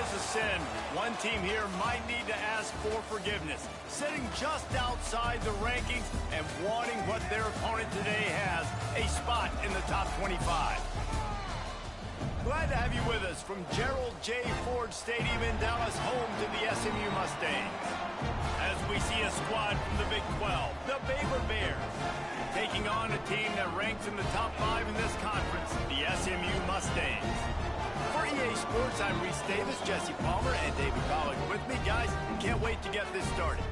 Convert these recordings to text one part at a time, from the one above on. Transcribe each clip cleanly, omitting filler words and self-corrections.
is a sin, one team here might need to ask for forgiveness, sitting just outside the rankings and wanting what their opponent today has, a spot in the top 25. Glad to have you with us from Gerald J. Ford Stadium in Dallas, home to the SMU Mustangs. As we see a squad from the Big 12, the Baylor Bears, taking on a team that ranks in the top 5 in this conference, the SMU Mustangs. For EA Sports, I'm Reese Davis, Jesse Palmer, and David Pollack with me. Guys, can't wait to get this started.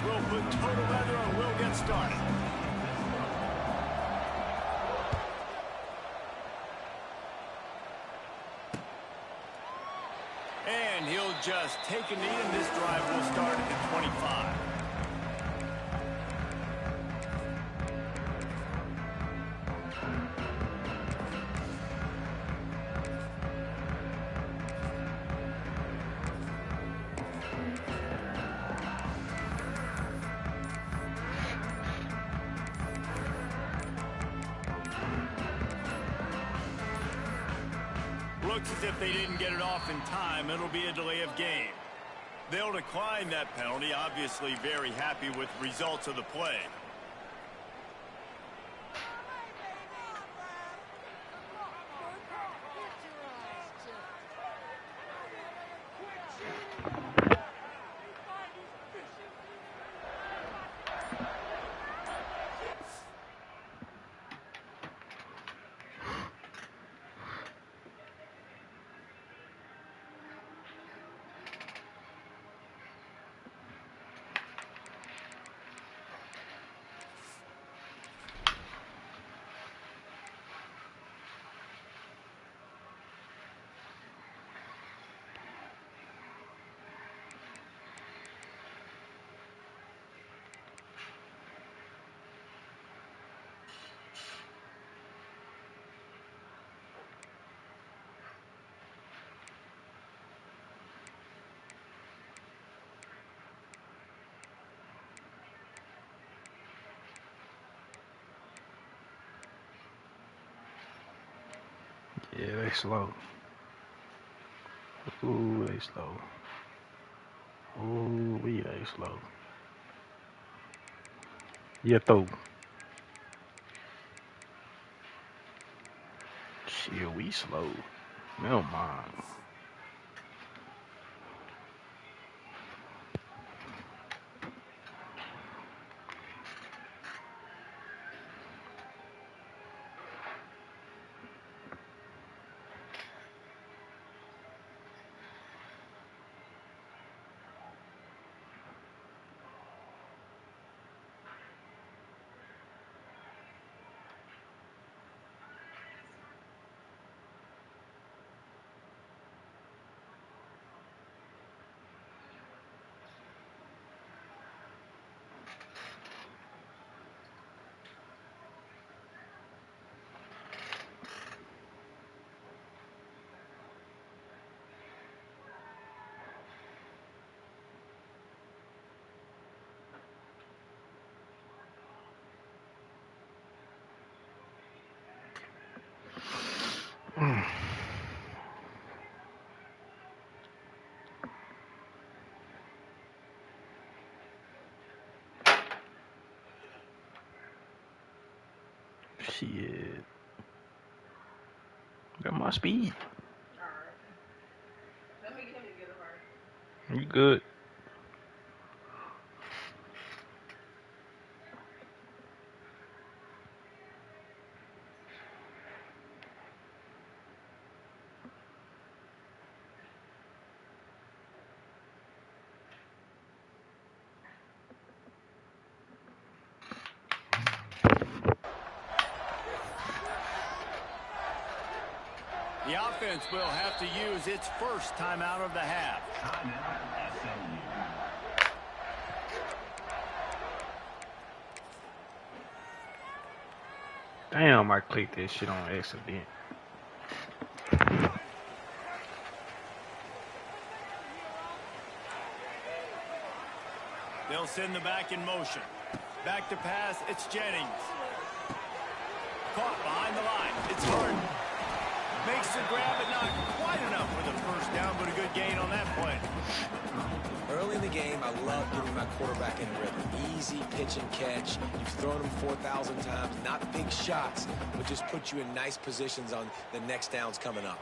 We'll put total weather and we'll get started. And he'll just take a knee, and this drive will start at the 25. Looks as if they didn't get it off in time. It'll be a delay of game. They'll decline that penalty, obviously very happy with the results of the play. Yeah, they slow. Ooh, they slow. Ooh, they slow. Yeah, though. Shit, we slow. Never mind. Shit. Got my speed. Alright. Let me get him to get a part. You good? The offense will have to use its first timeout of the half. Damn, I clicked that shit on accident. They'll send the back in motion. Back to pass, it's Jennings. Caught behind the line, it's Harden. Makes the grab, but not quite enough for the first down, but a good gain on that play. Early in the game, I love getting my quarterback in rhythm. Easy pitch and catch. You've thrown them 4,000 times. Not big shots, but just put you in nice positions on the next downs coming up.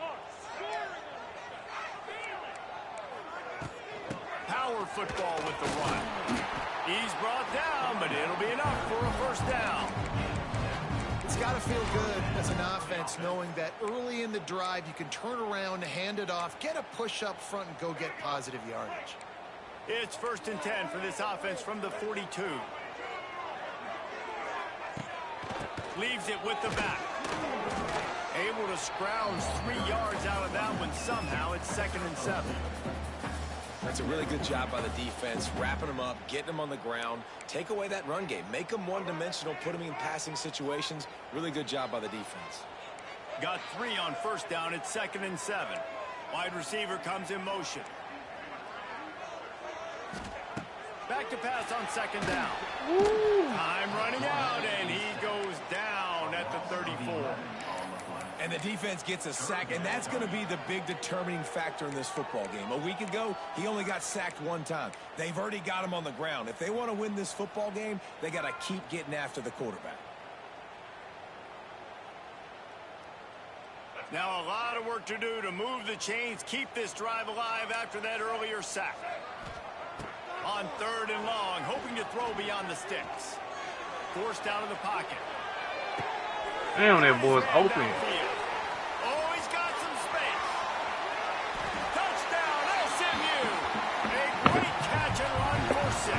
Power football with the run. He's brought down, but it'll be enough for a first down. It's got to feel good as an offense knowing that early in the drive you can turn around, hand it off, get a push up front, and go get positive yardage. It's 1st and 10 for this offense from the 42. Leaves it with the back. Able to scrounge 3 yards out of that one somehow. It's 2nd and 7. That's a really good job by the defense, wrapping them up, getting them on the ground. Take away that run game. Make them one-dimensional, put them in passing situations. Really good job by the defense. Got 3 on first down. It's 2nd and 7. Wide receiver comes in motion. Back to pass on 2nd down. Time running out, and he goes down at the 34. And the defense gets a sack, and that's going to be the big determining factor in this football game. A week ago, he only got sacked 1 time. They've already got him on the ground. If they want to win this football game, they got to keep getting after the quarterback. Now a lot of work to do to move the chains, keep this drive alive after that earlier sack. On 3rd and long, hoping to throw beyond the sticks. Forced out of the pocket. Damn, that boy's open. Oh, he's got some space. Touchdown, SMU. A great catch and run for 6.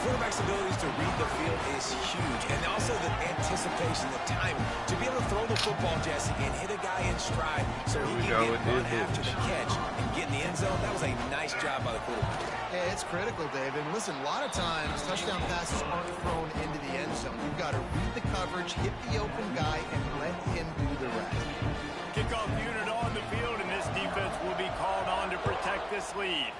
Quarterback's abilities to read the field is huge, and also the anticipation, the timing. To be able to throw the football, Jesse, and hit a guy in stride so he can get run after the catch and get in the end zone, that was a nice job by the quarterback. Yeah, it's critical, Dave. And listen, a lot of times touchdown passes aren't thrown into the end zone. You've got to read the coverage, hit the open guy, and let him do the rest. Kickoff unit on the field, and this defense will be called on to protect this lead.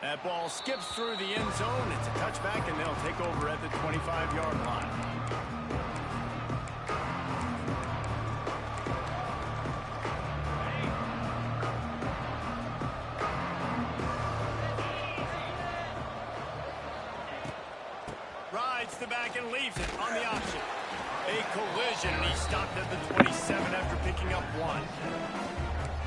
That ball skips through the end zone. It's a touchback, and they'll take over at the 25-yard line. Rides the back and leaves it on the option. A collision, and he stopped at the 27 after picking up 1.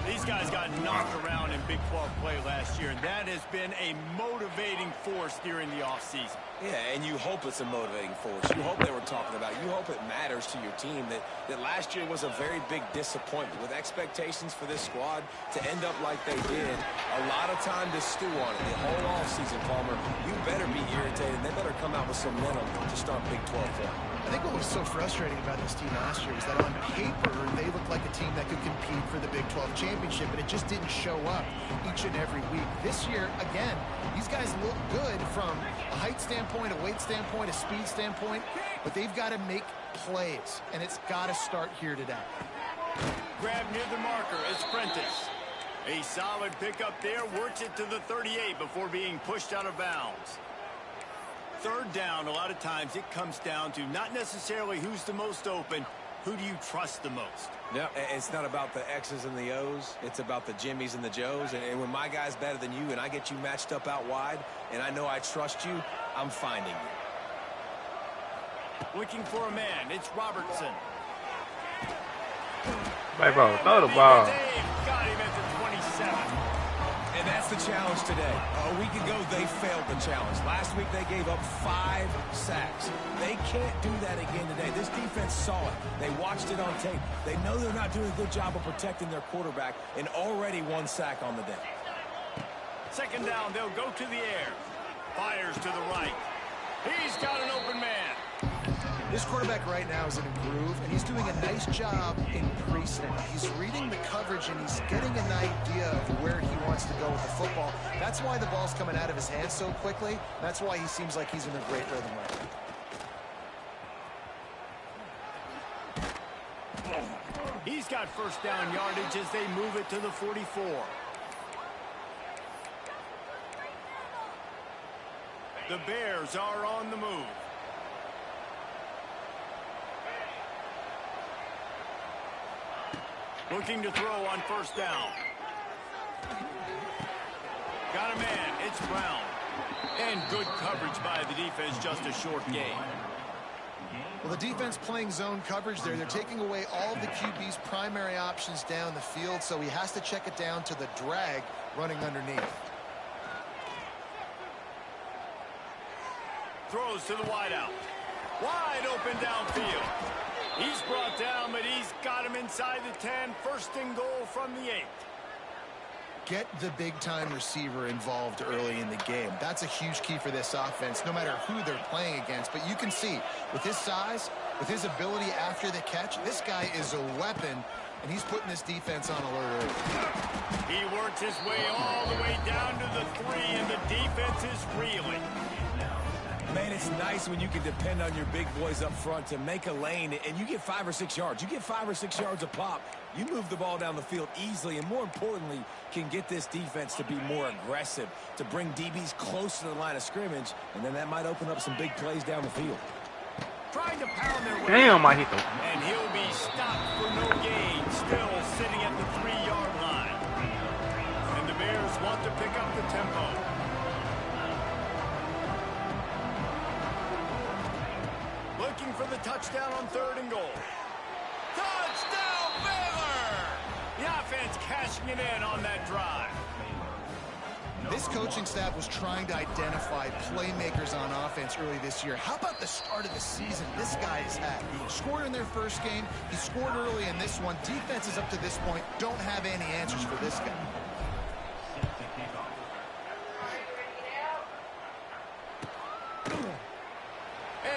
These guys got knocked around in Big 12 play last year, and that has been a motivating force during the offseason. Yeah, and you hope it's a motivating force. You hope they were talking about it. You hope it matters to your team that last year was a very big disappointment. With expectations for this squad to end up like they did, a lot of time to stew on it. The whole offseason, Palmer, you better be irritated. They better come out with some momentum to start Big 12 play. I think what was so frustrating about this team last year is that on paper, they looked like a team that could compete for the Big 12 championship, but it just didn't show up each and every week. This year, again, these guys look good from a height standpoint, a weight standpoint, a speed standpoint, but they've got to make plays, and it's got to start here today. Grab near the marker, it's Prentice. A solid pickup there, works it to the 38 before being pushed out of bounds. 3rd down, a lot of times it comes down to not necessarily who's the most open, who do you trust the most? No, it's not about the X's and the O's. It's about the Jimmies and the Joes. And when my guy's better than you and I get you matched up out wide and I know I trust you, I'm finding you. Looking for a man, it's Robertson. Play ball, throw the ball. Got him at the 27. And that's the challenge today. A week ago, they failed the challenge. Last week, they gave up 5 sacks. They can't do that again today. This defense saw it. They watched it on tape. They know they're not doing a good job of protecting their quarterback, and already 1 sack on the day. 2nd down, they'll go to the air. Fires to the right. He's got an open man. This quarterback right now is in a groove, and he's doing a nice job in pre-snap. He's reading the coverage, and he's getting an idea of where he wants to go with the football. That's why the ball's coming out of his hands so quickly. That's why he seems like he's in a great rhythm right now. He's got first down yardage as they move it to the 44. The Bears are on the move. Looking to throw on first down. Got a man. It's Brown. And good coverage by the defense, just a short gain. Well, the defense playing zone coverage there. They're taking away all of the QB's primary options down the field, so he has to check it down to the drag running underneath. Throws to the wideout. Wide open downfield. He's brought down, but he's got him inside the 10. First and goal from the 8. Get the big-time receiver involved early in the game. That's a huge key for this offense, no matter who they're playing against. But you can see, with his size, with his ability after the catch, this guy is a weapon, and he's putting this defense on alert early. He works his way all the way down to the 3, and the defense is reeling. Man, it's nice when you can depend on your big boys up front to make a lane, and you get 5 or 6 yards. You get 5 or 6 yards a pop. You move the ball down the field easily, and more importantly, can get this defense to be more aggressive, to bring DBs close to the line of scrimmage, and then that might open up some big plays down the field. Trying to pound their way. Damn, I hit the... And he'll be stopped for no gain, still sitting at the 3-yard line. And the Bears want to pick up the tempo. Looking for the touchdown on 3rd and goal. Touchdown, Baylor! The offense cashing it in on that drive. This coaching staff was trying to identify playmakers on offense early this year. How about the start of the season this guy has had? He scored in their first game. He scored early in this one. Defenses up to this point don't have any answers for this guy.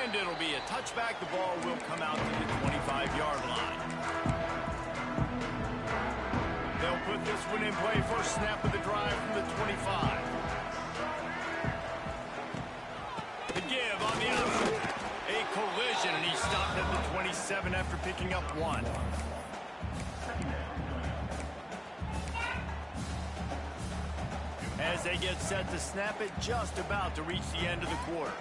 And it'll be a touchback. The ball will come out to the 25-yard line. They'll put this one in play. First snap of the drive from the 25. The give on the outside. A collision, and he stopped at the 27 after picking up 1. As they get set to snap it, just about to reach the end of the quarter.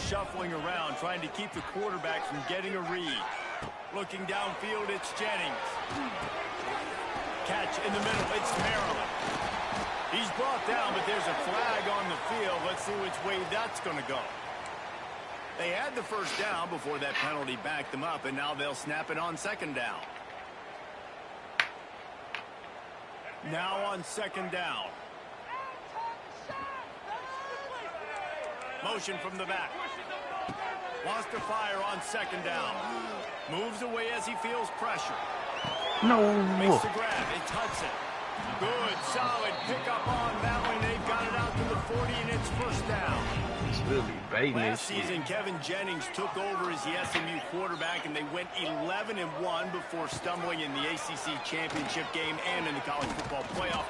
Shuffling around, trying to keep the quarterback from getting a read. Looking downfield, it's Jennings. Catch in the middle, it's Maryland. He's brought down, but there's a flag on the field. Let's see which way that's going to go. They had the first down before that penalty backed them up, and now they'll snap it on 2nd down. Now on 2nd down. Motion from the back. Wants to fire on 2nd down. Moves away as he feels pressure. No. Makes the grab. It's Hudson. Good, solid pickup on that one. They've got it out to the 40, and it's first down. He's really baiting this Last shit. season, Kevin Jennings took over as the SMU quarterback, and they went 11-1 before stumbling in the ACC championship game and in the college football playoff.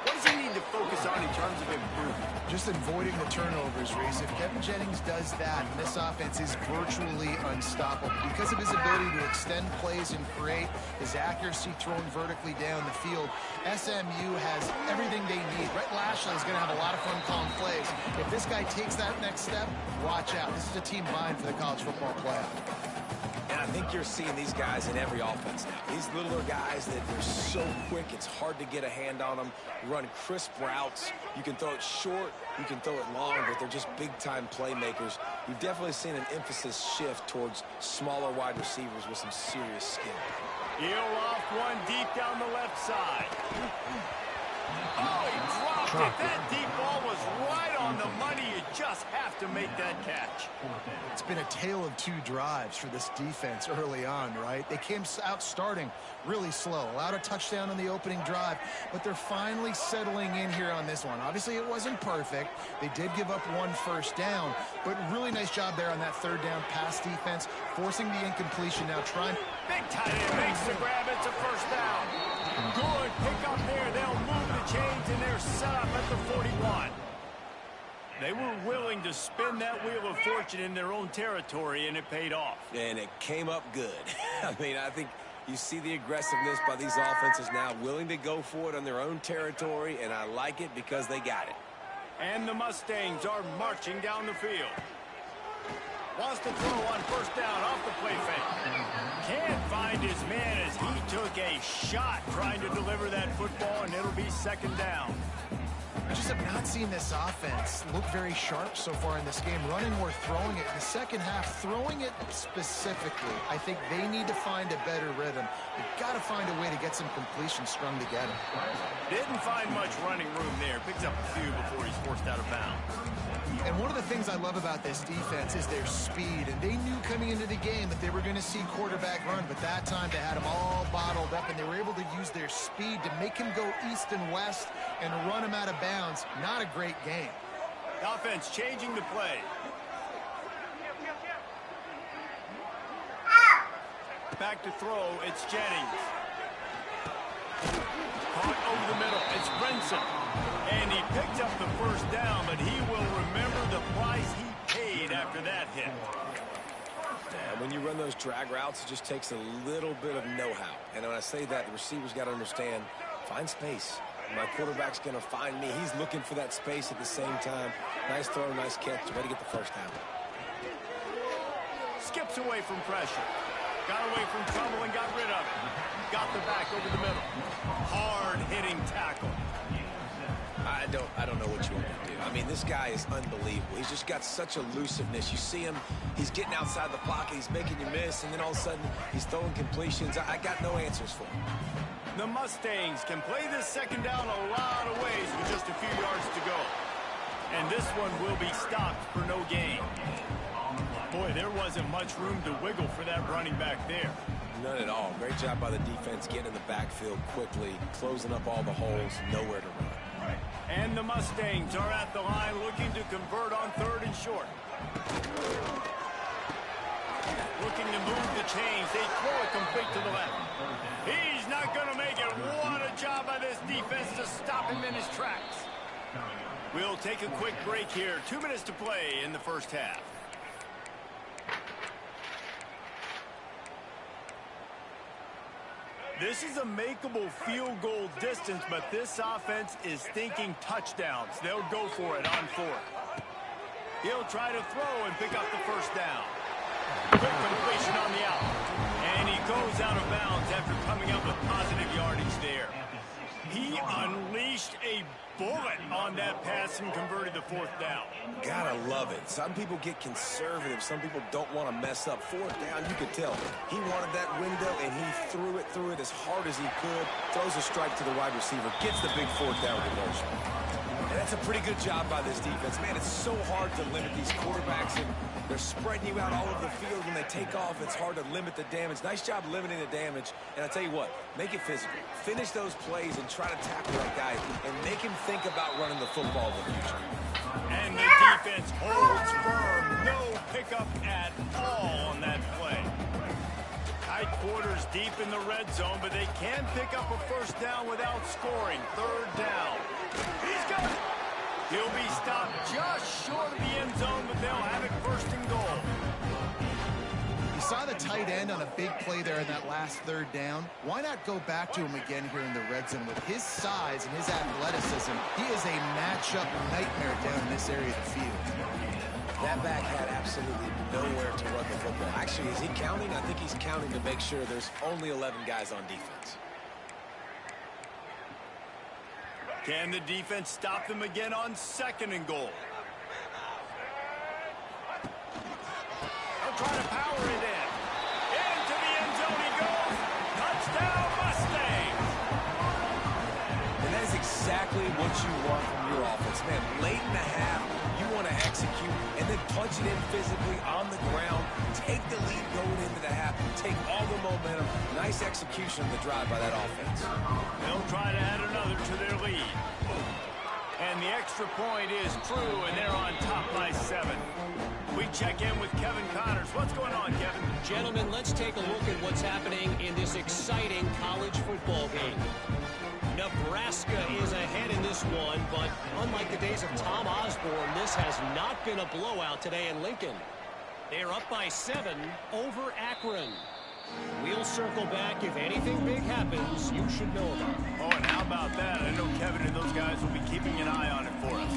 What does he need to focus on in terms of improvement? Just avoiding the turnovers, Reese. If Kevin Jennings does that, this offense is virtually unstoppable because of his ability to extend plays and create, his accuracy throwing vertically down the field. SMU has everything they need. Brett Lashley is going to have a lot of fun calling plays. If this guy takes that next step, watch out. This is a team vying for the college football playoff. And I think you're seeing these guys in every offense now. These littler guys that they're so quick, it's hard to get a hand on them, run crisp routes. You can throw it short, you can throw it long, but they're just big-time playmakers. You've definitely seen an emphasis shift towards smaller wide receivers with some serious skill. Heel off one deep down the left side. Oh, he dropped it. That deep ball was right on the money. You just have to make that catch. It's been a tale of two drives for this defense early on, right? They came out starting really slow, allowed a touchdown on the opening drive, but they're finally settling in here on this one. Obviously, it wasn't perfect. They did give up one first down, but really nice job there on that third down pass defense, forcing the incompletion, now trying. Big tight end makes the grab. It's a first down. Good pick up there. They'll move the chains, and they're set up at the 41. They were willing to spin that wheel of fortune in their own territory, and it paid off. And it came up good. I mean, I think you see the aggressiveness by these offenses now, willing to go for it on their own territory, and I like it because they got it. And the Mustangs are marching down the field. Wants to throw on first down off the play fake. Can't find his man as he took a shot trying to deliver that football, and it'll be second down. I just have not seen this offense look very sharp so far in this game, running or throwing it. In the second half, throwing it specifically, I think they need to find a better rhythm. They've got to find a way to get some completions strung together. Didn't find much running room there. Picks up a few before he's forced out of bounds. And one of the things I love about this defense is their speed. And they knew coming into the game that they were going to see quarterback run, but that time they had him all bottled up, and they were able to use their speed to make him go east and west and run him out of bounds. Not a great game. The offense changing the play. Back to throw, it's Jennings. Caught over the middle, it's Brinson. And he picked up the first down, but he will remember the price he paid after that hit. And when you run those drag routes, it just takes a little bit of know-how. And when I say that, the receiver's got to understand, find space. My quarterback's going to find me. He's looking for that space at the same time. Nice throw, nice catch. Way to get the first down. Skips away from pressure. Got away from trouble and got rid of it. Got the back over the middle. Hard-hitting tackle. I don't know what you want to do. I mean, this guy is unbelievable. He's just got such elusiveness. You see him, he's getting outside the pocket, he's making you miss, and then all of a sudden, he's throwing completions. I got no answers for him. The Mustangs can play this second down a lot of ways with just a few yards to go. And this one will be stopped for no gain. Boy, there wasn't much room to wiggle for that running back there. None at all. Great job by the defense getting in the backfield quickly, closing up all the holes, nowhere to run. And the Mustangs are at the line looking to convert on third and short. Looking to move the chains. They throw it complete to the left. He's not going to make it. What a job by this defense to stop him in his tracks. We'll take a quick break here. 2 minutes to play in the first half. This is a makeable field goal distance, but this offense is thinking touchdowns. They'll go for it on fourth. He'll try to throw and pick up the first down. Quick completion on the out. And he goes out of bounds after coming up with positive yardage there. He unleashed a bullet on that pass and converted the fourth down. Gotta love it. Some people get conservative. Some people don't want to mess up. Fourth down, you could tell. He wanted that window, and he threw it as hard as he could. Throws a strike to the wide receiver. Gets the big fourth down conversion. And that's a pretty good job by this defense. Man, it's so hard to limit these quarterbacks, and they're spreading you out all over the field. When they take off, it's hard to limit the damage. Nice job limiting the damage. And I tell you what, make it physical. Finish those plays and try to tackle that guy and make him think about running the football in the future. And the defense holds firm. No pickup at all on that play. Tight quarters deep in the red zone, but they can pick up a first down without scoring. Third down. He's got it. He'll be stopped just short of the end zone, but they'll have it first and goal. You saw the tight end on a big play there in that last third down. Why not go back to him again here in the red zone? With his size and his athleticism, he is a matchup nightmare down in this area of the field. That back had absolutely nowhere to run the football. Actually, is he counting? I think he's counting to make sure there's only 11 guys on defense. Can the defense stop them again on 2nd and goal? They'll try to power it in. Into the end zone he goes. Touchdown, Mustangs! And that is exactly what you want from your offense. Man, late in the half, you want to execute and then punch it in physically on the ground. Take the lead going into the half. Take all the momentum. Nice execution of the drive by that offense. They'll try to add another to their lead. And the extra point is true, and they're on top by 7. We check in with Kevin Connors. What's going on, Kevin? Gentlemen, let's take a look at what's happening in this exciting college football game. Nebraska is ahead in this one, but unlike the days of Tom Osborne, this has not been a blowout today in Lincoln. They're up by 7 over Akron. We'll circle back. If anything big happens, you should know about it. Oh, and how about that? I know Kevin and those guys will be keeping an eye on it for us.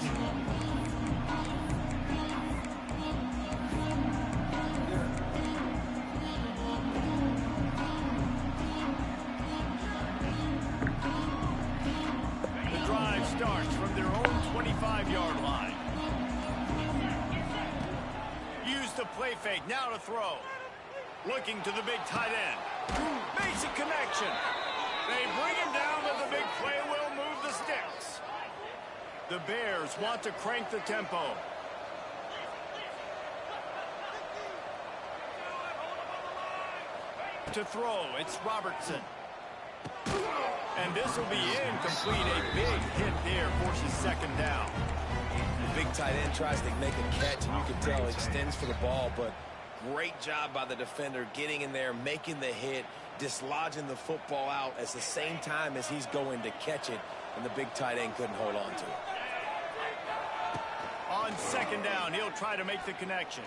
The drive starts from their own 25-yard line. Use the play fake. Now to throw. Looking to the big tight end. Makes a connection. They bring him down, but the big play will move the sticks. The Bears want to crank the tempo. To throw, it's Robertson. And this will be incomplete. A big hit there forces 2nd down. The big tight end tries to make a catch, and you can tell he extends for the ball, but great job by the defender getting in there, making the hit, dislodging the football out at the same time as he's going to catch it, and the big tight end couldn't hold on to it. On 2nd down, he'll try to make the connection.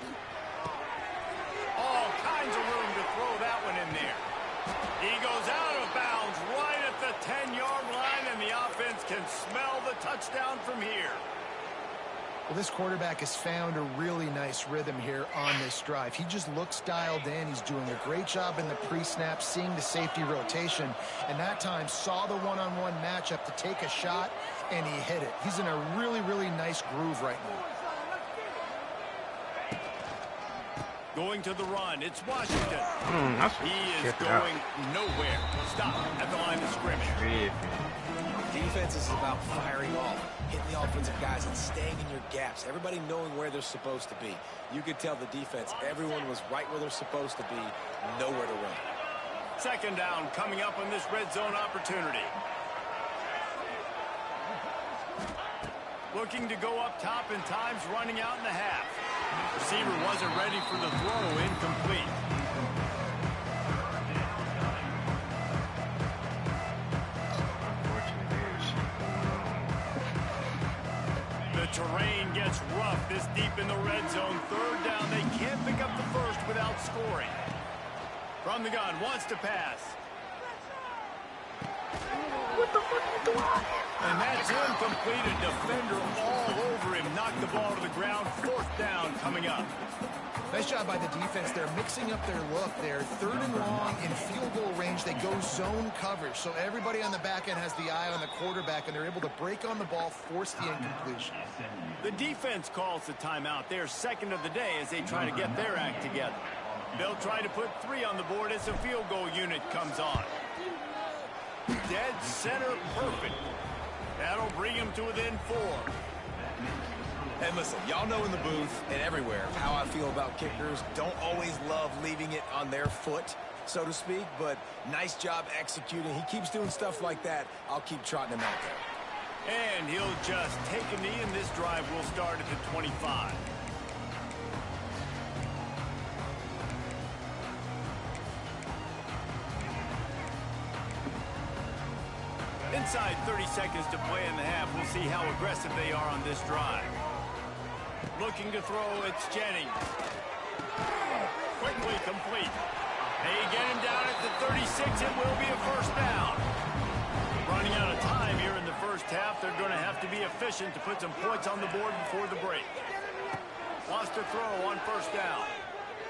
All kinds of room to throw that one in there. He goes out of bounds right at the 10-yard line, and the offense can smell the touchdown from here. Well, this quarterback has found a really nice rhythm here on this drive. He just looks dialed in. He's doing a great job in the pre-snap, seeing the safety rotation, and that time saw the one-on-one matchup to take a shot, and he hit it. He's in a really, really nice groove right now. Going to the run, it's Washington. He is Check it going nowhere. Stop at the line of scrimmage. Defense is about firing off, hitting the offensive guys and staying in your gaps. Everybody knowing where they're supposed to be. You could tell the defense, everyone was right where they're supposed to be, nowhere to run. 2nd down coming up on this red zone opportunity. Looking to go up top, and time's running out in the half. Receiver wasn't ready for the throw, incomplete. The terrain gets rough this deep in the red zone. 3rd down, they can't pick up the first without scoring. From the gun, wants to pass. What the fuck you doing? And that's incomplete. A defender all over him. Knocked the ball to the ground. 4th down coming up. Nice job by the defense. They're mixing up their look. They're 3rd and long in field goal range. They go zone coverage. So everybody on the back end has the eye on the quarterback, and they're able to break on the ball, force the incompletion. The defense calls the timeout. They're 2nd of the day as they try to get their act together. They'll try to put 3 on the board as the field goal unit comes on. Dead center perfect. That'll bring him to within 4. And listen, y'all know in the booth and everywhere how I feel about kickers. Don't always love leaving it on their foot, so to speak, but nice job executing. He keeps doing stuff like that. I'll keep trotting him out there. And he'll just take a knee, and this drive will start at the 25. Inside 30 seconds to play in the half. We'll see how aggressive they are on this drive. Looking to throw, it's Jennings. Quickly complete. They get him down at the 36. It will be a 1st down. Running out of time here in the 1st half. They're going to have to be efficient to put some points on the board before the break. Wants to throw on first down.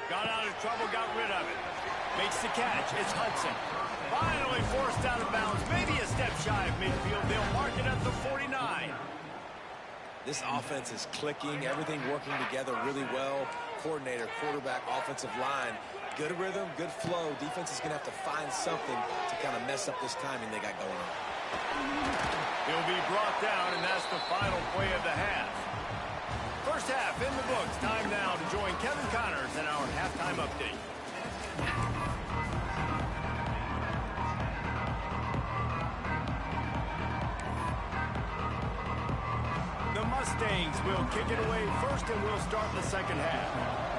Got out of trouble, got rid of it. Makes the catch. It's Hudson. Finally forced out of bounds. Maybe a step shy of midfield. They'll mark it at the 49. This offense is clicking. Everything working together really well. Coordinator, quarterback, offensive line. Good rhythm, good flow. Defense is going to have to find something to kind of mess up this timing they got going on. He'll be brought down, and that's the final play of the half. First half in the books. Time now to join Kevin Connors in our halftime update. The Mustangs will kick it away first, and we'll start the second half.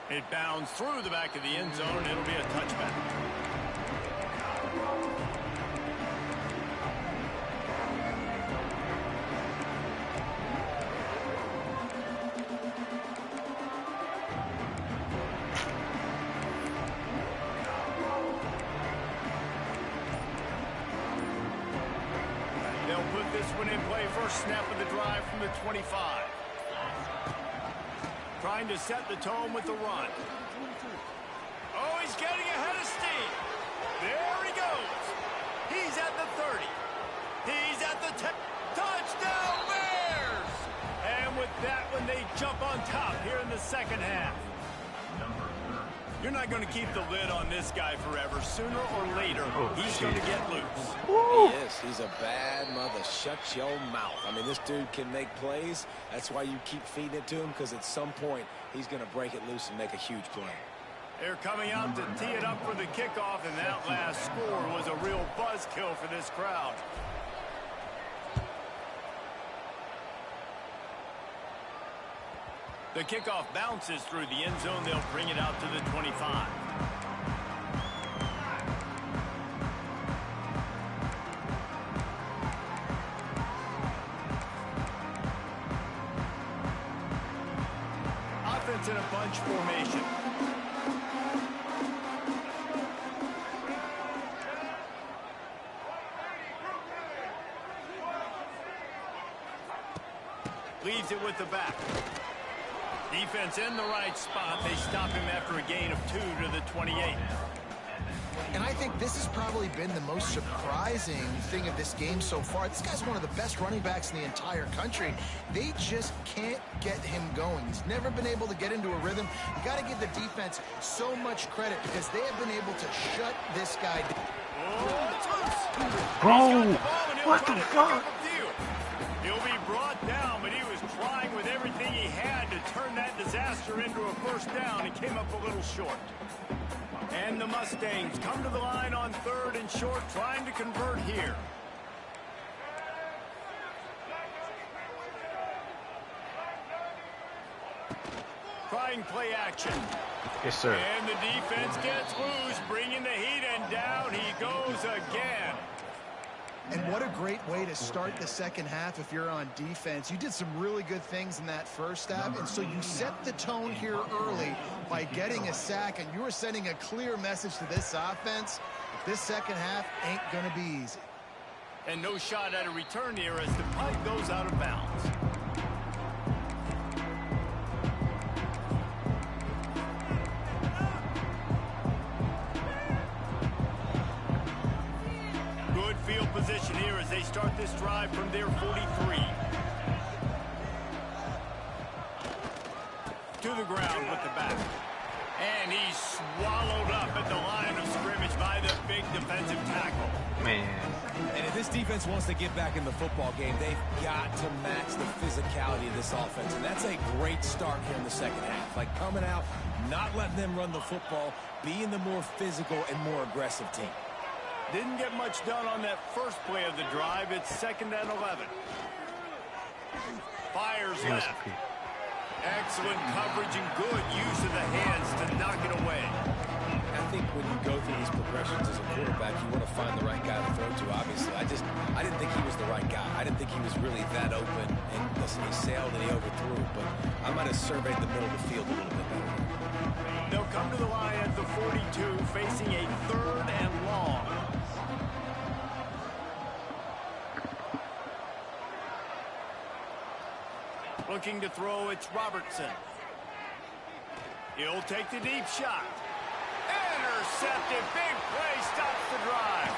It bounds through the back of the end zone. It'll be a touchback. They'll put this one in play. First snap of the drive from the 25. Trying to set the tone with the run. Oh, he's getting ahead of steam. There he goes. He's at the 30. He's at the 10. Touchdown Bears! And with that one, they jump on top here in the second half. You're not going to keep the lid on this guy forever. Sooner or later, he's going to get loose. He is. He's a bad mother. Shut your mouth. I mean, this dude can make plays. That's why you keep feeding it to him, because at some point, he's going to break it loose and make a huge play. They're coming out to tee it up for the kickoff, and that last score was a real buzzkill for this crowd. The kickoff bounces through the end zone. They'll bring it out to the 25. Offense in a bunch formation. Leaves it with the back. Defense in the right spot. They stop him after a gain of 2 to the 28. And I think this has probably been the most surprising thing of this game so far. This guy's one of the best running backs in the entire country. They just can't get him going. He's never been able to get into a rhythm. You got to give the defense so much credit because they have been able to shut this guy down. Bro, what the fuck? He'll be brought down, but he was trying with everything he had to turn that disaster into a first down and came up a little short. And the Mustangs come to the line on 3rd and short, trying to convert here. Trying play action. Yes, sir. And the defense gets loose, bringing the heat, and down he goes again. And what a great way to start the second half if you're on defense. You did some really good things in that first half, and so you set the tone here early by getting a sack, and you are sending a clear message to this offense. This second half ain't going to be easy. And no shot at a return here as the punt goes out of bounds. Field position here as they start this drive from their 43. To the ground with the back. And he's swallowed up at the line of scrimmage by the big defensive tackle. Man. And if this defense wants to get back in the football game, they've got to match the physicality of this offense. And that's a great start here in the second half. Like coming out, not letting them run the football, being the more physical and more aggressive team. Didn't get much done on that first play of the drive. It's 2nd and 11. Fires left. Excellent coverage and good use of the hands to knock it away. I think when you go through these progressions as a quarterback, you want to find the right guy to throw to, obviously. I didn't think he was the right guy. I didn't think he was really that open. And listen, he sailed and he overthrew it, but I might have surveyed the middle of the field a little bit better. They'll come to the line at the 42, facing a 3rd and long. Looking to throw, it's Robertson. He'll take the deep shot. Intercepted. Big play stops the drive.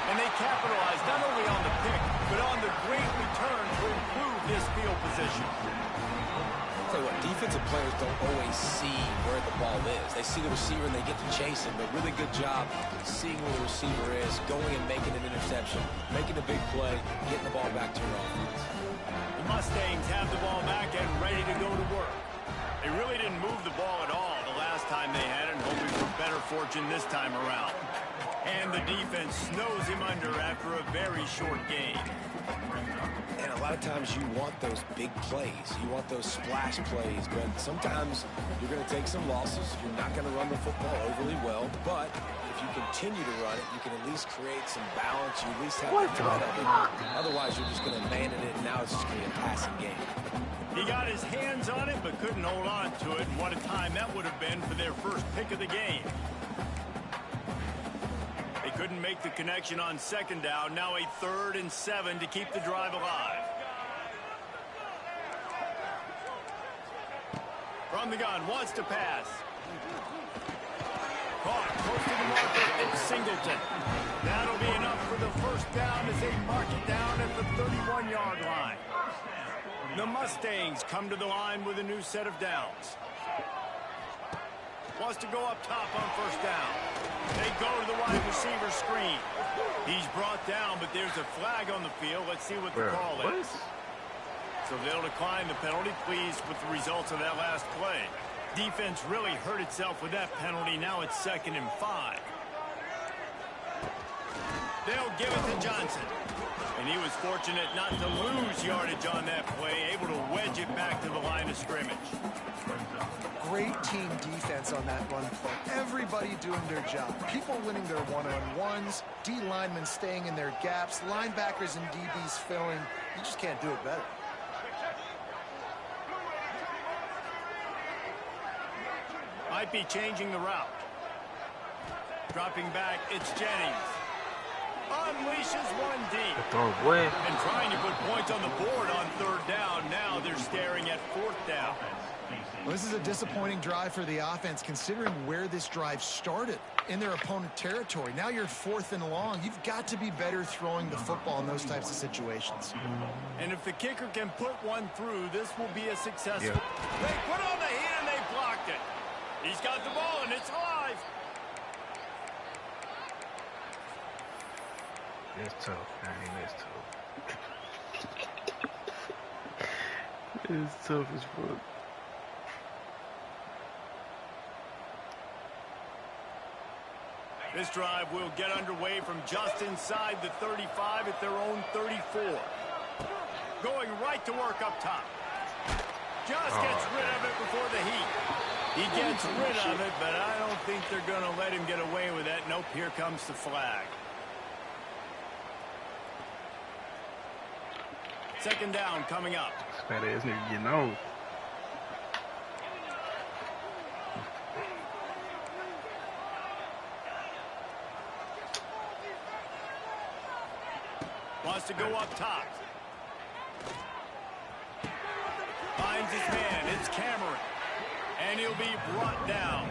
And they capitalize not only on the pick, but on the great return to improve this field position. I'll tell you what, defensive players don't always see where the ball is. They see the receiver and they get to chase him. But really good job seeing where the receiver is, going and making an interception, making a big play, getting the ball back to your offense. The Mustangs have the ball back and ready to go to work. They really didn't move the ball at all the last time they had it, hoping for better fortune this time around. And the defense snows him under after a very short game. And a lot of times you want those big plays. You want those splash plays. But sometimes you're going to take some losses. You're not going to run the football overly well. But if you continue to run it, you can at least create some balance. You at least have the threat of it. Otherwise, you're just going to abandon it, and now it's just going to be a passing game. He got his hands on it, but couldn't hold on to it. And what a time that would have been for their first pick of the game. They couldn't make the connection on second down. Now a 3rd and 7 to keep the drive alive. From the gun, wants to pass. Caught, close to the marker, it's Singleton. That'll be enough for the first down as they mark it down at the 31-yard line. The Mustangs come to the line with a new set of downs. Wants to go up top on first down. They go to the wide receiver screen. He's brought down, but there's a flag on the field. Let's see what the call is. So they'll decline the penalty, pleased with the results of that last play. Defense really hurt itself with that penalty. Now it's 2nd and 5. They'll give it to Johnson. And he was fortunate not to lose yardage on that play, able to wedge it back to the line of scrimmage. Great team defense on that run play. Everybody doing their job. People winning their one-on-ones, D linemen staying in their gaps, linebackers and DBs filling. You just can't do it better. Might be changing the route. Dropping back, it's Jennings. Unleashes one deep. And trying to put points on the board on 3rd down. Now they're staring at 4th down. Well, this is a disappointing drive for the offense, considering where this drive started in their opponent territory. Now you're 4th and long. You've got to be better throwing the football in those types of situations. And if the kicker can put one through, this will be a success. They put on the heat and they blocked it. He's got the ball and it's alive. It's tough, man. It's tough. It's tough as fuck. This drive will get underway from just inside the 35 at their own 34. Going right to work up top. Just gets rid of it before the heat. He gets rid of it, but I don't think they're going to let him get away with that. Nope, here comes the flag. 2nd down coming up. Fat ass nigga getting old. Wants to go up top. Finds his man. It's Cameron. And he'll be brought down.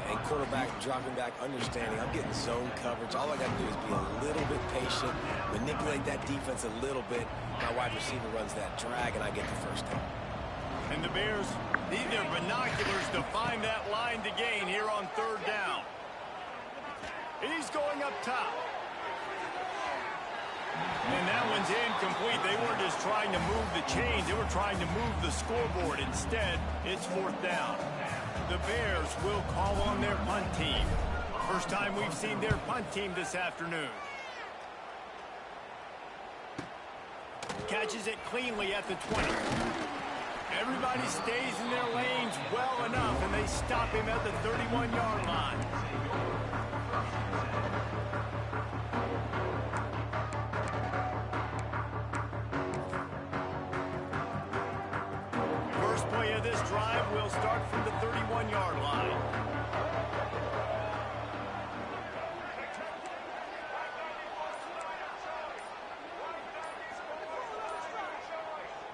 And quarterback dropping back, understanding I'm getting zone coverage. All I got to do is be a little bit patient, manipulate that defense a little bit. My wide receiver runs that drag, and I get the first down. And the Bears need their binoculars to find that line to gain here on 3rd down. He's going up top. And that one's incomplete. They weren't just trying to move the chains. They were trying to move the scoreboard. Instead, it's 4th down. The Bears will call on their punt team. First time we've seen their punt team this afternoon. Catches it cleanly at the 20. Everybody stays in their lanes well enough, and they stop him at the 31-yard line. First play of this drive will start from the 31-yard line.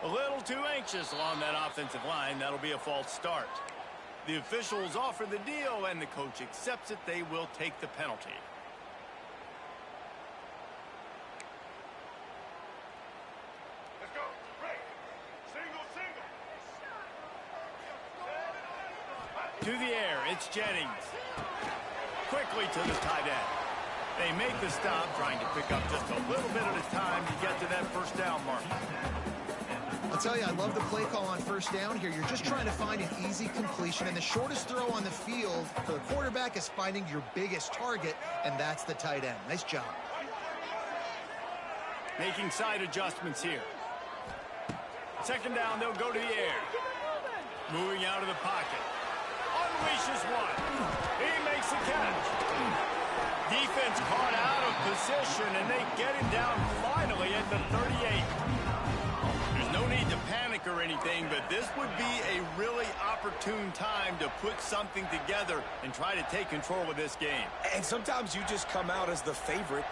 A little too anxious along that offensive line. That'll be a false start. The officials offer the deal, and the coach accepts it. They will take the penalty. Let's go. Break. Single, single. To the air, it's Jennings. Quickly to the tight end. They make the stop, trying to pick up just a little bit at a time to get to that first down mark. I'll tell you, I love the play call on first down here. You're just trying to find an easy completion, and the shortest throw on the field for the quarterback is finding your biggest target, and that's the tight end. Nice job. Making side adjustments here. Second down, they'll go to the air. Moving out of the pocket. Unleashes one. He makes the catch. Defense caught out of position, and they get him down finally at the 38. There's no need to panic or anything, but this would be a really opportune time to put something together and try to take control of this game. And sometimes you just come out as the favorite,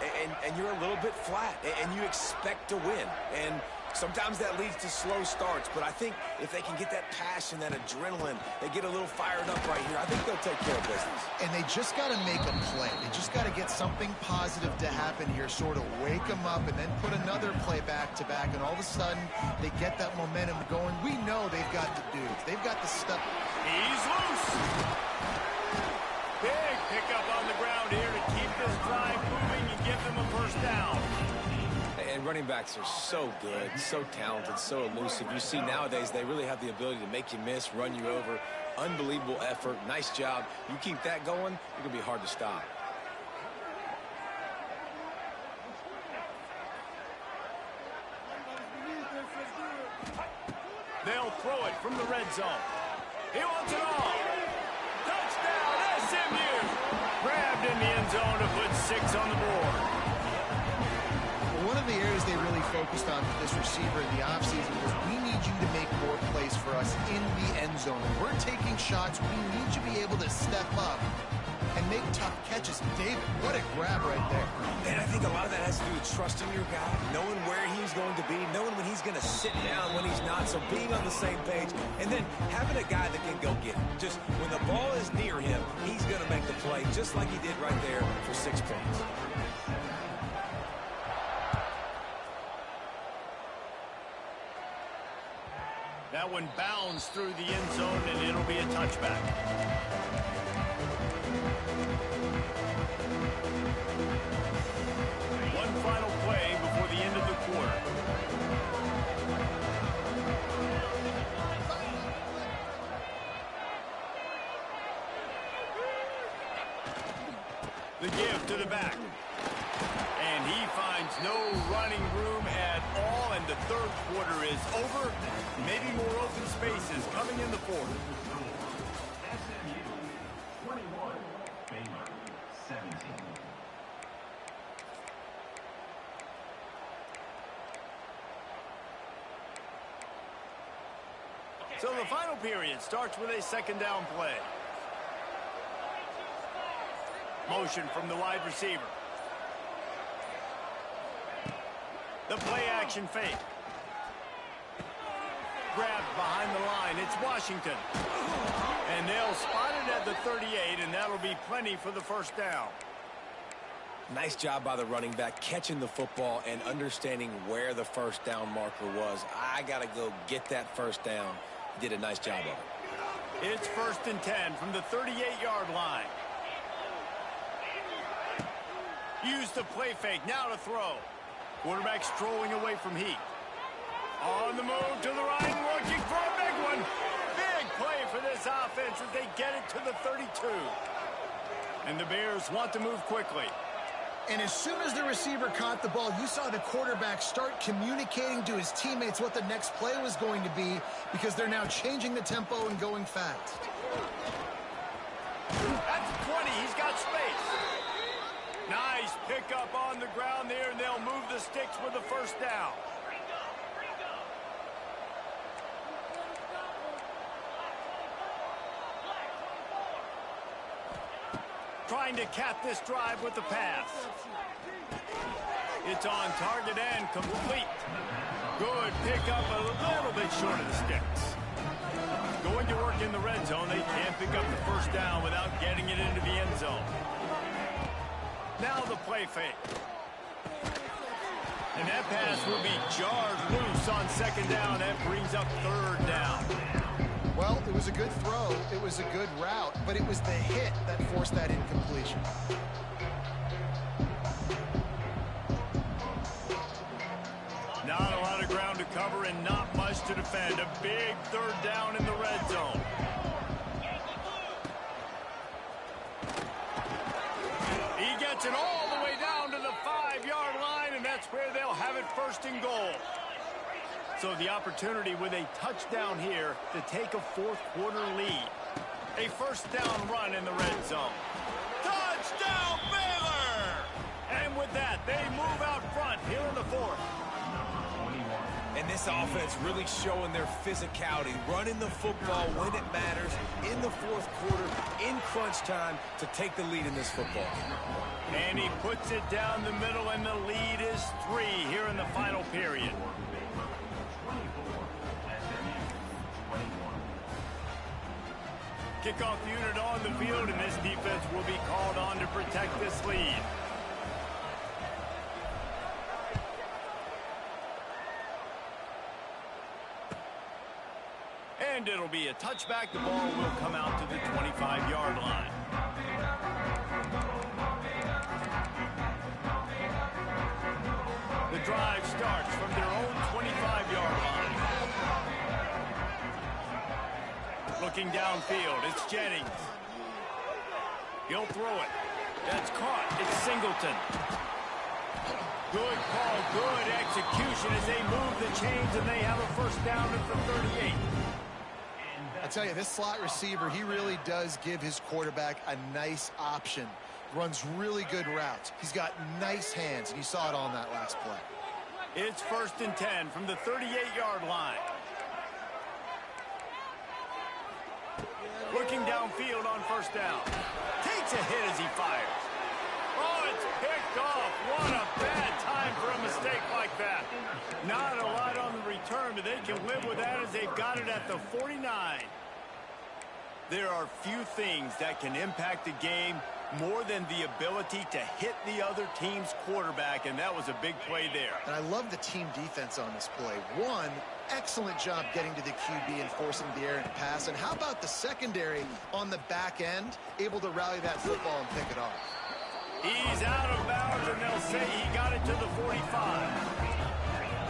and you're a little bit flat, and you expect to win. And sometimes that leads to slow starts, but I think if they can get that passion, that adrenaline, they get a little fired up right here, I think they'll take care of business. And they just got to make a play. They just got to get something positive to happen here, sort of wake them up, and then put another play back-to-back, and all of a sudden they get that momentum going. We know they've got the dudes. They've got the stuff. He's loose. Big pickup on the ground here to keep this drive moving and give them a first down. And running backs are so good, so talented, so elusive. You see nowadays they really have the ability to make you miss, run you over. Unbelievable effort. Nice job. You keep that going, it's going to be hard to stop. They'll throw it from the red zone. He wants it all. Touchdown, SMU. Grabbed in the end zone to put 6 on the board. One of the areas they really focused on with this receiver in the offseason was we need you to make more plays for us in the end zone. When we're taking shots, we need you to be able to step up and make tough catches. David, what a grab right there. And I think a lot of that has to do with trusting your guy, knowing where he's going to be, knowing when he's going to sit down, when he's not, so being on the same page, and then having a guy that can go get it. Just when the ball is near him, he's going to make the play, just like he did right there for 6 points. That one bounds through the end zone, and it'll be a touchback. One final play before the end of the quarter. The give to the back. And he finds no running room at all, and the third quarter is over. Maybe more open spaces coming in the fourth. SMU 21, Baylor 17. So the final period starts with a second down play. Motion from the wide receiver. The play action fake. Grabbed behind the line. It's Washington. And they'll spot it at the 38, and that'll be plenty for the first down. Nice job by the running back, catching the football and understanding where the first down marker was. I got to go get that first down. He did a nice job of it. It's 1st and 10 from the 38-yard line. Use the play fake. Now to throw. Quarterback strolling away from Heat. On the move to the right, looking for a big one. Big play for this offense as they get it to the 32. And the Bears want to move quickly. And as soon as the receiver caught the ball, you saw the quarterback start communicating to his teammates what the next play was going to be, because they're now changing the tempo and going fast. That's 20. He's got space. Nice pickup on the ground there, and they'll move the sticks with the first down. Trying to cap this drive with the pass. It's on target and complete. Good pickup, a little bit short of the sticks. Going to work in the red zone, they can't pick up the first down without getting it into the end zone. Now the play fake. And that pass will be jarred loose on second down. That brings up third down. Well, it was a good throw. It was a good route, but it was the hit that forced that incompletion. Not a lot of ground to cover and not much to defend. A big third down in the red zone. He gets it all the way down to the 5-yard line, and that's where they'll have it first and goal. So the opportunity with a touchdown here to take a fourth-quarter lead. A first down run in the red zone. Touchdown, Baylor! And with that, they move out front here in the fourth. And this offense really showing their physicality, running the football when it matters, in the fourth quarter, in crunch time, to take the lead in this football game. And he puts it down the middle, and the lead is 3 here in the final period. Kickoff unit on the field, and this defense will be called on to protect this lead. And it'll be a touchback. The ball will come out to the 25-yard line. The drive starts from their own 25-yard line. Looking downfield, it's Jennings. He'll throw it. That's caught. It's Singleton. Good call, good execution as they move the chains, and they have a first down at the 38. I tell you, this slot receiver, he really does give his quarterback a nice option. Runs really good routes. He's got nice hands, and you saw it on that last play. It's 1st and 10 from the 38-yard line. Looking downfield on first down. Takes a hit as he fires. Oh, it's picked off. What a bad time for a mistake like that. Not a lot on the return, but they can live with that as they've got it at the 49. There are few things that can impact a game more than the ability to hit the other team's quarterback, and that was a big play there. And I love the team defense on this play. One, excellent job getting to the QB and forcing the errant pass. And how about the secondary on the back end, able to rally that football and pick it off? He's out of bounds, and they'll say he got it to the 45.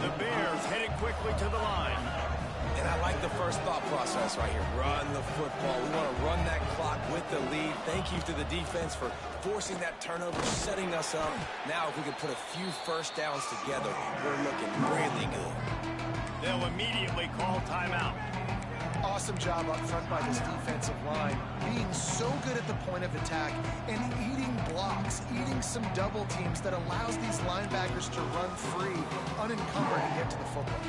The Bears headed quickly to the line. And I like the first thought process right here. Run the football. We want to run that clock with the lead. Thank you to the defense for forcing that turnover, setting us up. Now, if we can put a few first downs together, we're looking really good. They'll immediately call timeout. Awesome job up front by this defensive line, being so good at the point of attack and eating blocks, eating some double teams that allows these linebackers to run free, unencumbered, and get to the football.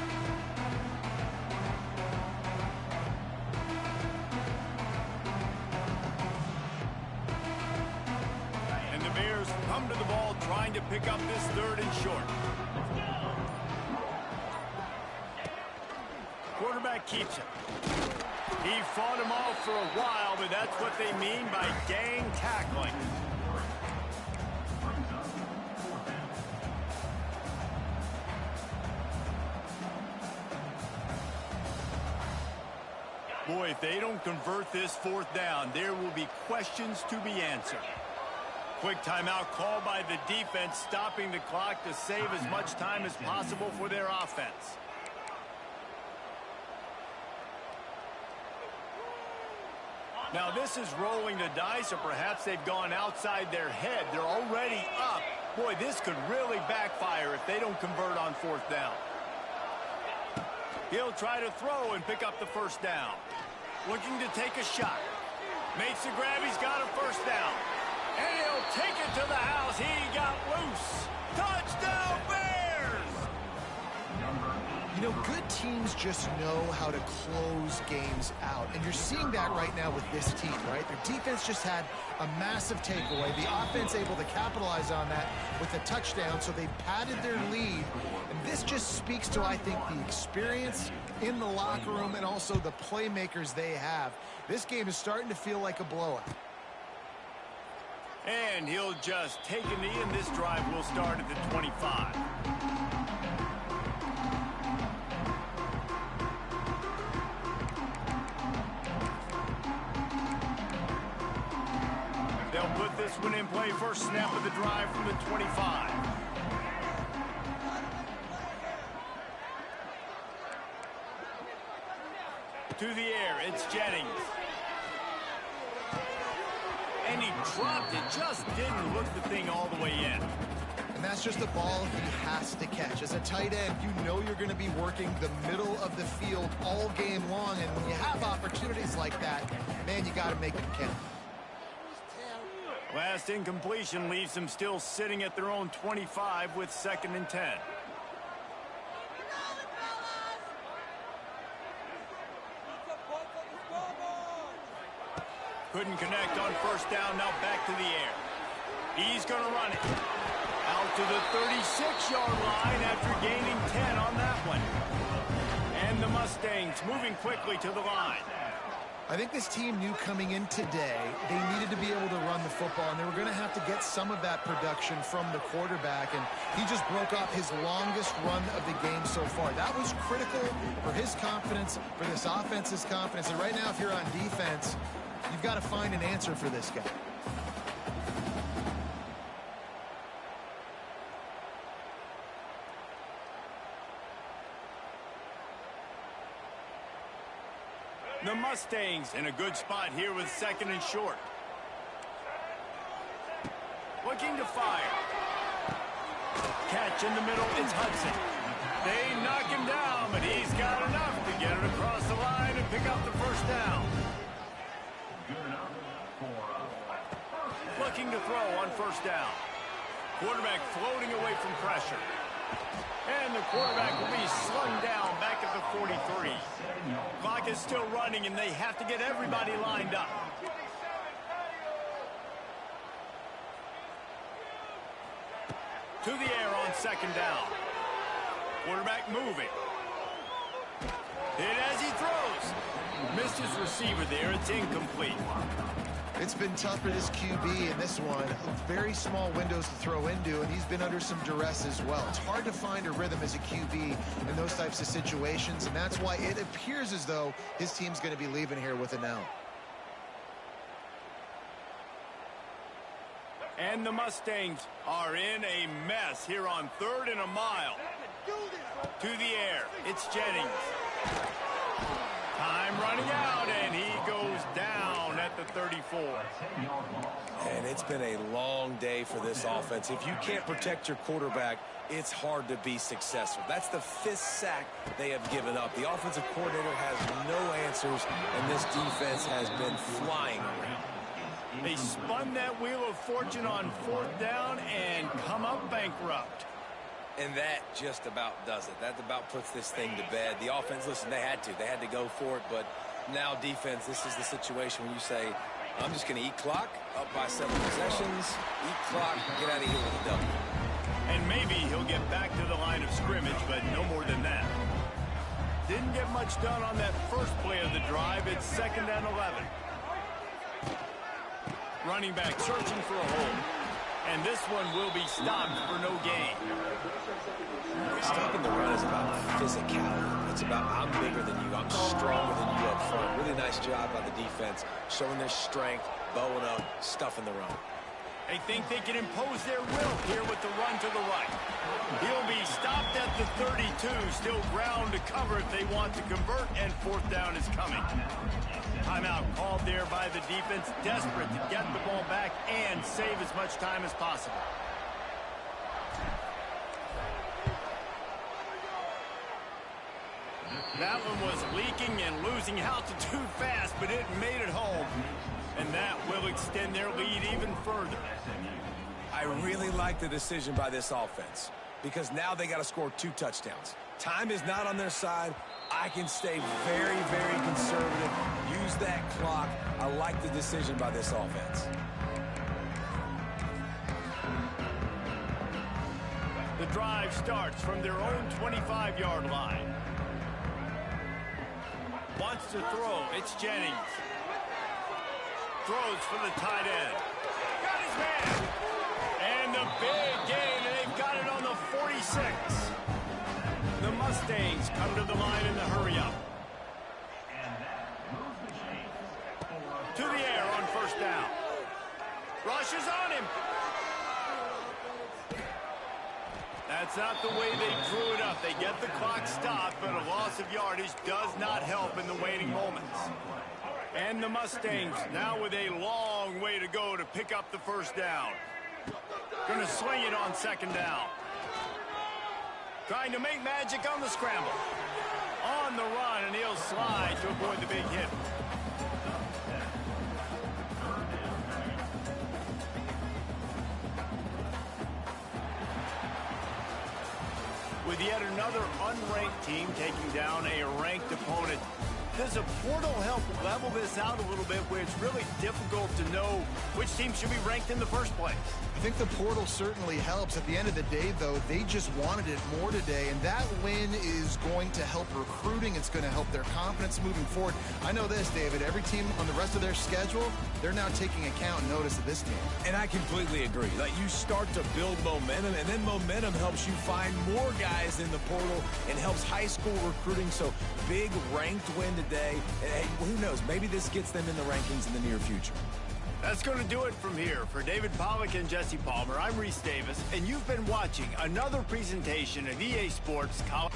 And the Bears come to the ball trying to pick up this 3rd and short. Quarterback keeps it. He fought him off for a while, but that's what they mean by gang tackling. Boy, if they don't convert this 4th down, there will be questions to be answered. Quick timeout called by the defense, stopping the clock to save as much time as possible for their offense. Now, this is rolling the dice, or perhaps they've gone outside their head. They're already up. Boy, this could really backfire if they don't convert on 4th down. He'll try to throw and pick up the first down. Looking to take a shot. Makes the grab. He's got a first down. And he'll take it to the house. He got loose. Touchdown, Bears! You know, good teams just know how to close games out. And you're seeing that right now with this team, right? Their defense just had a massive takeaway. The offense able to capitalize on that with a touchdown, so they padded their lead. And this just speaks to, I think, the experience in the locker room and also the playmakers they have. This game is starting to feel like a blowout. And he'll just take a knee, and this drive will start at the 25. They'll put this one in play. First snap of the drive from the 25. To the air, it's Jennings. And he dropped it, just didn't look the thing all the way in. And that's just a ball he has to catch. As a tight end, you know you're going to be working the middle of the field all game long. And when you have opportunities like that, man, you got to make them count. Last incompletion leaves them still sitting at their own 25 with 2nd and 10. Couldn't connect on first down. Now back to the air. He's going to run it. Out to the 36-yard line after gaining 10 on that one. And the Mustangs moving quickly to the line. I think this team knew coming in today they needed to be able to run the football, and they were going to have to get some of that production from the quarterback, and he just broke off his longest run of the game so far. That was critical for his confidence, for this offense's confidence, and right now if you're on defense, you've got to find an answer for this guy. The Mustangs in a good spot here with 2nd and short. Looking to fire. Catch in the middle, it's Hudson. They knock him down, but he's got enough to get it across the line and pick up the first down. Looking to throw on first down. Quarterback floating away from pressure. And the quarterback will be slung down back at the 43. Clock is still running, and they have to get everybody lined up. To the air on 2nd down. Quarterback moving. Hit as he throws. Missed his receiver there. It's incomplete. It's been tough for this QB in this one. Very small windows to throw into, and he's been under some duress as well. It's hard to find a rhythm as a QB in those types of situations, and that's why it appears as though his team's going to be leaving here with an L. And the Mustangs are in a mess here on 3rd and a mile. To the air, it's Jennings. Time running out, and he goes down at the 34. And it's been a long day for this offense. If you can't protect your quarterback, it's hard to be successful. That's the 5th sack they have given up. The offensive coordinator has no answers, and this defense has been flying around. They spun that wheel of fortune on 4th down and come up bankrupt. And that just about does it. That about puts this thing to bed. The offense, listen, they had to go for it, but now defense, this is the situation when you say, I'm just going to eat clock, up by 7 possessions, eat clock, get out of here with a W. And maybe he'll get back to the line of scrimmage, but no more than that. Didn't get much done on that first play of the drive. It's 2nd and 11. Running back searching for a hole. And this one will be stopped for no gain. Stopping the run is about physicality. It's about I'm bigger than you. I'm stronger than you up front. Really nice job by the defense, showing their strength, bowing up, stuffing the run. They think they can impose their will here with the run to the right. He'll be stopped at the 32. Still ground to cover if they want to convert, and 4th down is coming. Timeout called there by the defense, desperate to get the ball back and save as much time as possible. That one was leaking and losing altitude fast, but it made it home. And that will extend their lead even further. I really like the decision by this offense, because now they got to score 2 touchdowns. Time is not on their side. I can stay very, very conservative. Use that clock. I like the decision by this offense. The drive starts from their own 25-yard line. Wants to throw. It's Jennings. Throws for the tight end. Got his man. And the big gain, and they've got it on the 46. The Mustangs come to the line in the hurry-up. To the air on first down. Rushes on him. That's not the way they drew it up. They get the clock stopped, but a loss of yardage does not help in the waiting moments. And the Mustangs now with a long way to go to pick up the first down. Going to swing it on second down. Trying to make magic on the scramble. On the run, and he'll slide to avoid the big hit. With yet another unranked team taking down a ranked opponent. Does a portal help level this out a little bit where it's really difficult to know which team should be ranked in the first place? I think the portal certainly helps. At the end of the day, though, they just wanted it more today, and that win is going to help recruiting. It's going to help their confidence moving forward. I know this, David, every team on the rest of their schedule, they're now taking account and notice of this team. And I completely agree. Like, you start to build momentum, and then momentum helps you find more guys in the portal and helps high school recruiting. So big ranked win today. And hey, who knows? Maybe this gets them in the rankings in the near future. That's going to do it from here. For David Pollack and Jesse Palmer, I'm Reese Davis, and you've been watching another presentation of EA Sports College.